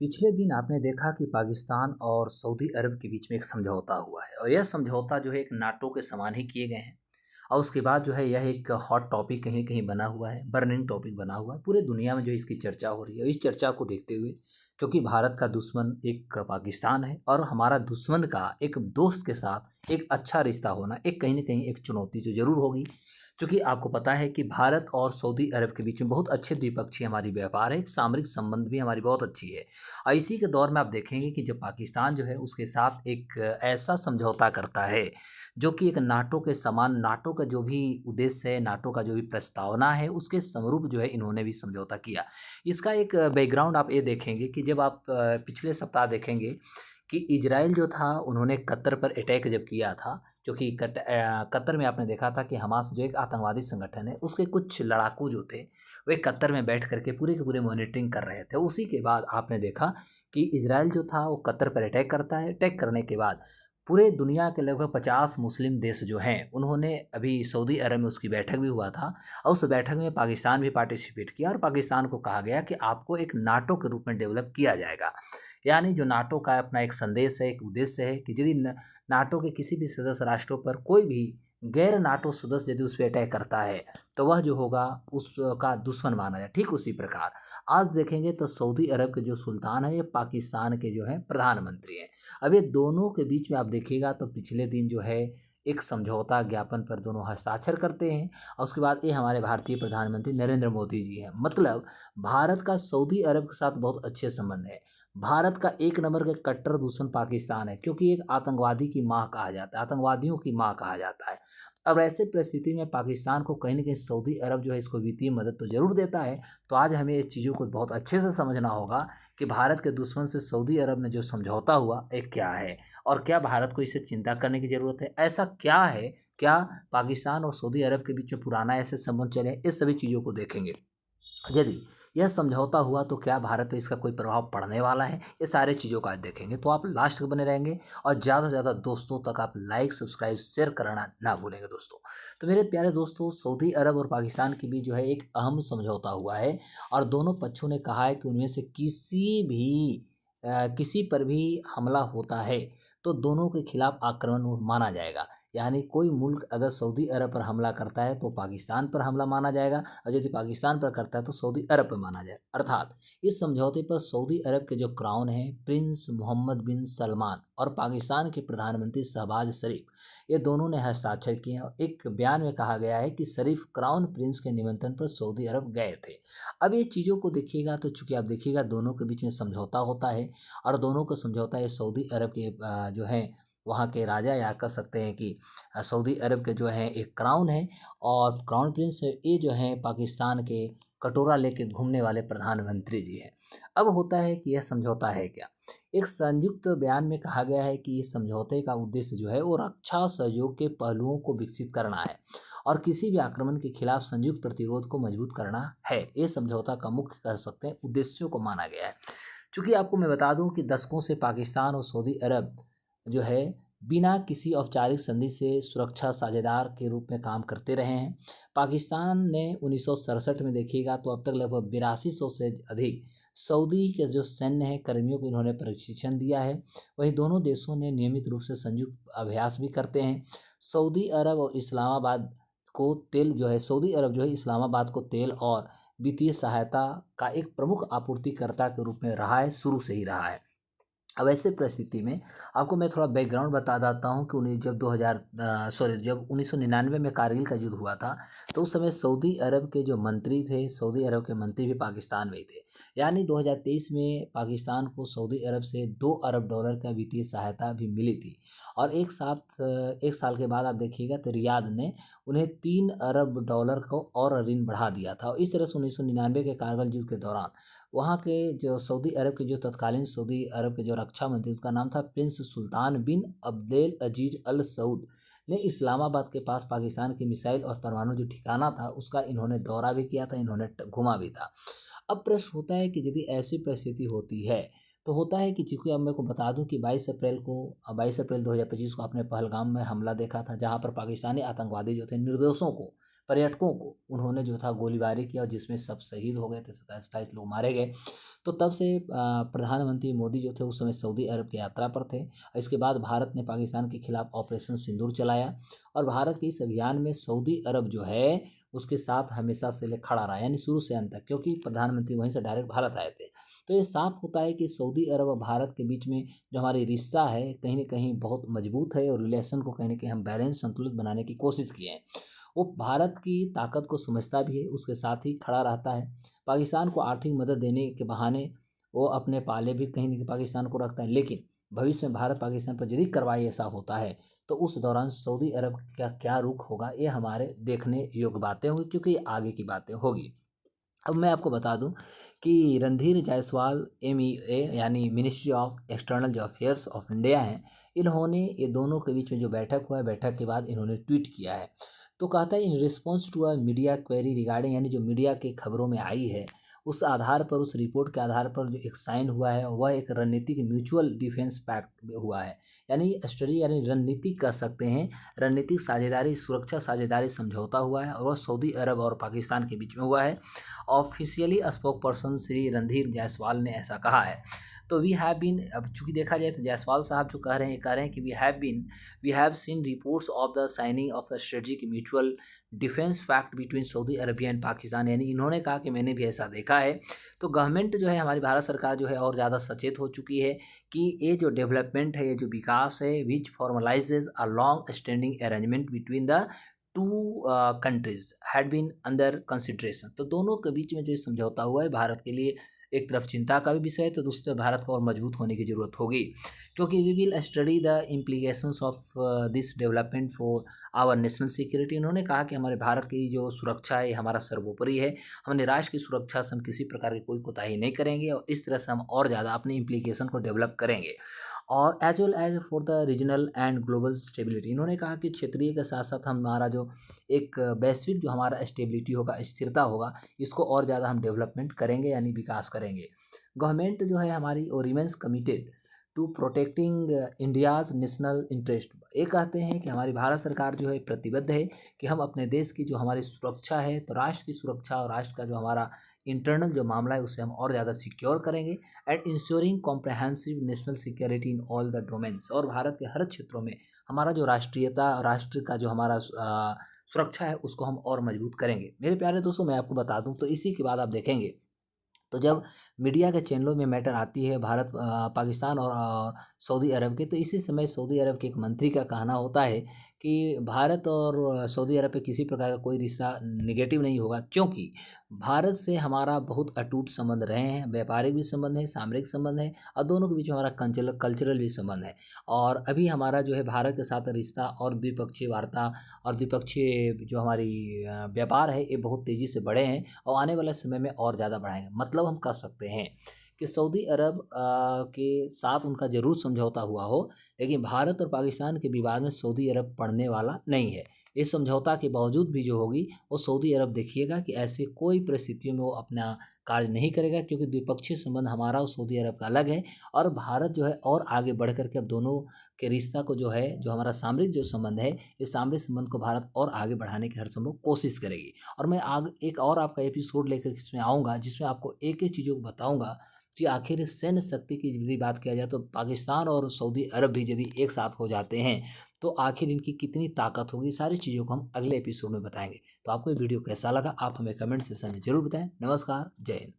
पिछले दिन आपने देखा कि पाकिस्तान और सऊदी अरब के बीच में एक समझौता हुआ है और यह समझौता जो है एक नाटो के समान ही किए गए हैं। और उसके बाद जो है यह एक हॉट टॉपिक कहीं कहीं बना हुआ है, बर्निंग टॉपिक बना हुआ है पूरे दुनिया में, जो इसकी चर्चा हो रही है। इस चर्चा को देखते हुए, क्योंकि भारत का दुश्मन एक पाकिस्तान है और हमारा दुश्मन का एक दोस्त के साथ एक अच्छा रिश्ता होना एक कहीं ना कहीं एक चुनौती तो जरूर होगी। क्योंकि आपको पता है कि भारत और सऊदी अरब के बीच में बहुत अच्छे द्विपक्षीय हमारी व्यापार है, सामरिक संबंध भी हमारी बहुत अच्छी है। और इसी के दौर में आप देखेंगे कि जब पाकिस्तान जो है उसके साथ एक ऐसा समझौता करता है जो कि एक नाटो के समान, नाटो का जो भी उद्देश्य है, नाटो का जो भी प्रस्तावना है, उसके समरूप जो है इन्होंने भी समझौता किया। इसका एक बैकग्राउंड आप ये देखेंगे कि जब आप पिछले सप्ताह देखेंगे कि इजराइल जो था उन्होंने कतर पर अटैक जब किया था, क्योंकि कतर में आपने देखा था कि हमास जो एक आतंकवादी संगठन है, उसके कुछ लड़ाकू जो थे वे कतर में बैठ करके पूरे के पूरे मॉनिटरिंग कर रहे थे। उसी के बाद आपने देखा कि इजराइल जो था वो कतर पर अटैक करता है। अटैक करने के बाद पूरे दुनिया के लगभग 50 मुस्लिम देश जो हैं उन्होंने, अभी सऊदी अरब में उसकी बैठक भी हुआ था और उस बैठक में पाकिस्तान भी पार्टिसिपेट किया और पाकिस्तान को कहा गया कि आपको एक नाटो के रूप में डेवलप किया जाएगा। यानी जो नाटो का अपना एक संदेश है, एक उद्देश्य है कि यदि नाटो के किसी भी सदस्य राष्ट्रों पर कोई भी गैर नाटो सदस्य यदि उस पर अटैक करता है तो वह जो होगा उसका दुश्मन माना जाए। ठीक उसी प्रकार आज देखेंगे तो सऊदी अरब के जो सुल्तान है ये पाकिस्तान के जो है प्रधानमंत्री हैं। अब ये दोनों के बीच में आप देखिएगा तो पिछले दिन जो है एक समझौता ज्ञापन पर दोनों हस्ताक्षर करते हैं और उसके बाद ये हमारे भारतीय प्रधानमंत्री नरेंद्र मोदी जी हैं। मतलब भारत का सऊदी अरब के साथ बहुत अच्छे संबंध है। भारत का एक नंबर का कट्टर दुश्मन पाकिस्तान है, क्योंकि एक आतंकवादी की माँ कहा जाता है, आतंकवादियों की माँ कहा जाता है। अब ऐसे परिस्थिति में पाकिस्तान को कहीं ना कहीं सऊदी अरब जो है इसको वित्तीय मदद तो जरूर देता है। तो आज हमें इस चीज़ों को बहुत अच्छे से समझना होगा कि भारत के दुश्मन से सऊदी अरब में जो समझौता हुआ एक क्या है और क्या भारत को इससे चिंता करने की ज़रूरत है। ऐसा क्या है, क्या पाकिस्तान और सऊदी अरब के बीच में पुराना ऐसे संबंध चले हैं, इस सभी चीज़ों को देखेंगे। यदि यह समझौता हुआ तो क्या भारत पे इसका कोई प्रभाव पड़ने वाला है, ये सारे चीज़ों का आज देखेंगे। तो आप लास्ट तक बने रहेंगे और ज़्यादा से ज़्यादा दोस्तों तक आप लाइक सब्सक्राइब शेयर करना ना भूलेंगे दोस्तों। तो मेरे प्यारे दोस्तों, सऊदी अरब और पाकिस्तान के बीच जो है एक अहम समझौता हुआ है और दोनों पक्षों ने कहा है कि उनमें से किसी पर भी हमला होता है तो दोनों के खिलाफ आक्रमण माना जाएगा। यानी कोई मुल्क अगर सऊदी अरब पर हमला करता है तो पाकिस्तान पर हमला माना जाएगा और यदि पाकिस्तान पर करता है तो सऊदी अरब पर माना जाएगा। अर्थात इस समझौते पर सऊदी अरब के जो क्राउन है प्रिंस मोहम्मद बिन सलमान और पाकिस्तान के प्रधानमंत्री शहबाज शरीफ, ये दोनों ने हस्ताक्षर किए हैं। और एक बयान में कहा गया है कि शरीफ क्राउन प्रिंस के निमंत्रण पर सऊदी अरब गए थे। अब ये चीज़ों को देखिएगा तो चूंकि आप देखिएगा दोनों के बीच में समझौता होता है और दोनों का समझौता है सऊदी अरब के जो है वहाँ के राजा, या कह सकते हैं कि सऊदी अरब के जो है एक क्राउन है और क्राउन प्रिंस है, ये जो है पाकिस्तान के कटोरा लेके घूमने वाले प्रधानमंत्री जी हैं। अब होता है कि यह समझौता है क्या। एक संयुक्त बयान में कहा गया है कि इस समझौते का उद्देश्य जो है वो रक्षा सहयोग के पहलुओं को विकसित करना है और किसी भी आक्रमण के खिलाफ संयुक्त प्रतिरोध को मजबूत करना है। ये समझौता का मुख्य कह सकते हैं उद्देश्यों को माना गया है। चूँकि आपको मैं बता दूं कि दशकों से पाकिस्तान और सऊदी अरब जो है बिना किसी औपचारिक संधि से सुरक्षा साझेदार के रूप में काम करते रहे हैं। पाकिस्तान ने 1967 में देखिएगा तो अब तक लगभग 8200 से अधिक सऊदी के जो सैन्य है कर्मियों को इन्होंने प्रशिक्षण दिया है। वहीं दोनों देशों ने नियमित रूप से संयुक्त अभ्यास भी करते हैं। सऊदी अरब और इस्लामाबाद को तेल जो है सऊदी अरब जो है इस्लामाबाद को तेल और वित्तीय सहायता का एक प्रमुख आपूर्तिकर्ता के रूप में रहा है, शुरू से ही रहा है। अब ऐसे परिस्थिति में आपको मैं थोड़ा बैकग्राउंड बता देता हूँ कि जब 1999 में कारगिल का युद्ध हुआ था तो उस समय सऊदी अरब के जो मंत्री थे, सऊदी अरब के मंत्री भी पाकिस्तान में ही थे। यानी 2023 में पाकिस्तान को सऊदी अरब से 2 अरब डॉलर का वित्तीय सहायता भी मिली थी और एक साल के बाद आप देखिएगा तो रियाद ने उन्हें 3 अरब डॉलर को और ऋण बढ़ा दिया था। और इस तरह से 1999 के कारगिल युद्ध के दौरान वहाँ के जो सऊदी अरब के जो तत्कालीन सऊदी अरब के जो रक्षा मंत्री, उसका नाम था प्रिंस सुल्तान बिन अब्देल अजीज अल सऊद, ने इस्लामाबाद के पास पाकिस्तान की मिसाइल और परमाणु जो ठिकाना था उसका इन्होंने दौरा भी किया था, इन्होंने घुमा भी था। अब प्रश्न होता है कि यदि ऐसी परिस्थिति होती है तो होता है कि चूंकि अब मैं को बता दूं कि 22 अप्रैल 2025 को आपने पहलगाम में हमला देखा था, जहां पर पाकिस्तानी आतंकवादी जो थे निर्दोषों को पर्यटकों को उन्होंने जो था गोलीबारी किया और जिसमें सब शहीद हो गए थे, 27-28 लोग मारे गए। तो तब से प्रधानमंत्री मोदी जो थे उस समय सऊदी अरब की यात्रा पर थे। इसके बाद भारत ने पाकिस्तान के खिलाफ ऑपरेशन सिंदूर चलाया और भारत के इस अभियान में सऊदी अरब जो है उसके साथ हमेशा से खड़ा रहा, यानी शुरू से अंत तक, क्योंकि प्रधानमंत्री वहीं से डायरेक्ट भारत आए थे। तो ये साफ होता है कि सऊदी अरब और भारत के बीच में जो हमारी रिश्ता है कहीं ना कहीं बहुत मजबूत है और रिलेशन को कहीं ना कहीं हम बैलेंस संतुलित बनाने की कोशिश किए हैं। वो भारत की ताकत को समझता भी है, उसके साथ ही खड़ा रहता है। पाकिस्तान को आर्थिक मदद देने के बहाने वो अपने पाले भी कहीं ना कहीं पाकिस्तान को रखता है, लेकिन भविष्य में भारत पाकिस्तान पर यदि कार्रवाई ऐसा होता है तो उस दौरान सऊदी अरब का क्या रुख होगा, ये हमारे देखने योग्य बातें होंगी, क्योंकि ये आगे की बातें होगी। अब मैं आपको बता दूं कि रणधीर जायसवाल MEA यानी ministry of external affairs of India हैं, इन्होंने ये दोनों के बीच में जो बैठक हुआ है, बैठक के बाद इन्होंने ट्वीट किया है। तो कहता है, in response to a media query regarding, यानी जो मीडिया के खबरों में आई है उस आधार पर, उस रिपोर्ट के आधार पर जो एक साइन हुआ है वह एक रणनीतिक म्यूचुअल डिफेंस पैक्ट हुआ है, यानी स्टडी यानी रणनीतिक कह सकते हैं, रणनीतिक साझेदारी, सुरक्षा साझेदारी समझौता हुआ है और वह सऊदी अरब और पाकिस्तान के बीच में हुआ है। Officially spoke person Shri Randhir Jaiswal ने ऐसा कहा है। तो वी हैव बीन, अब चूंकि देखा जाए तो जायसवाल साहब जो कह रहे हैं कि we have seen reports of the signing of the strategic mutual defence pact between Saudi Arabia and Pakistan, यानी इन्होंने कहा कि मैंने भी ऐसा देखा है। तो गवर्नमेंट जो है, हमारी भारत सरकार जो है और ज़्यादा सचेत हो चुकी है कि ये जो डेवलपमेंट है, ये जो विकास है, which formalizes a long standing arrangement between the two countries had been under consideration. तो दोनों के बीच में जो समझौता हुआ है भारत के लिए एक तरफ चिंता का भी विषय है, तो दूसरी तरफ भारत को और मजबूत होने की ज़रूरत होगी, क्योंकि we will study the implications of this development for our national security. उन्होंने कहा कि हमारे भारत की जो सुरक्षा है हमारा सर्वोपरि है, हमने राष्ट्र की सुरक्षा से हम किसी प्रकार की कोई कोताही नहीं करेंगे और इस तरह से हम और ज़्यादा अपने इम्प्लीकेशन को डेवलप करेंगे, और as well as for the regional and global stability. इन्होंने कहा कि क्षेत्रीय के साथ साथ हमारा जो एक वैश्विक जो हमारा स्टेबिलिटी होगा, स्थिरता होगा, इसको और ज़्यादा हम डेवलपमेंट करेंगे यानी विकास करेंगे। गवर्नमेंट जो है हमारी और remains committed to protecting India's national interest. ये कहते हैं कि हमारी भारत सरकार जो है प्रतिबद्ध है कि हम अपने देश की जो हमारी सुरक्षा है, तो राष्ट्र की सुरक्षा और राष्ट्र का जो हमारा इंटरनल जो मामला है उसे हम और ज़्यादा सिक्योर करेंगे, and ensuring comprehensive national security in all the domains. और भारत के हर क्षेत्रों में हमारा जो राष्ट्रीयता, राष्ट्र का जो हमारा सुरक्षा है उसको हम और मजबूत करेंगे। मेरे प्यारे दोस्तों, मैं आपको बता दूं तो इसी के बाद आप देखेंगे तो जब मीडिया के चैनलों में मैटर आती है भारत पाकिस्तान और सऊदी अरब के, तो इसी समय सऊदी अरब के एक मंत्री का कहना होता है कि भारत और सऊदी अरब पे किसी प्रकार का कोई रिश्ता निगेटिव नहीं होगा, क्योंकि भारत से हमारा बहुत अटूट संबंध रहे हैं, व्यापारिक भी संबंध है, सामरिक संबंध है, और दोनों के बीच में हमारा कल्चरल भी संबंध है। और अभी हमारा जो है भारत के साथ रिश्ता और द्विपक्षीय वार्ता और द्विपक्षीय जो हमारी व्यापार है ये बहुत तेज़ी से बढ़े हैं और आने वाले समय में और ज़्यादा बढ़ाएंगे। मतलब हम कह सकते हैं कि सऊदी अरब के साथ उनका ज़रूर समझौता हुआ हो, लेकिन भारत और पाकिस्तान के विवाद में सऊदी अरब पड़ने वाला नहीं है। इस समझौता के बावजूद भी जो होगी वो सऊदी अरब देखिएगा कि ऐसी कोई परिस्थितियों में वो अपना कार्य नहीं करेगा, क्योंकि द्विपक्षीय संबंध हमारा और सऊदी अरब का अलग है, और भारत जो है और आगे बढ़ करके अब दोनों के रिश्ता को जो है, जो हमारा सामरिक जो संबंध है, इस सामरिक संबंध को भारत और आगे बढ़ाने की हर संभव कोशिश करेगी। और मैं आगे एक और आपका एपिसोड लेकर इसमें आऊँगा जिसमें आपको एक एक चीज़ों को बताऊँगा कि आखिर सैन्य शक्ति की यदि बात किया जाए तो पाकिस्तान और सऊदी अरब भी यदि एक साथ हो जाते हैं तो आखिर इनकी कितनी ताकत होगी, सारी चीज़ों को हम अगले एपिसोड में बताएंगे। तो आपको ये वीडियो कैसा लगा आप हमें कमेंट सेक्शन में जरूर बताएं। नमस्कार, जय हिंद।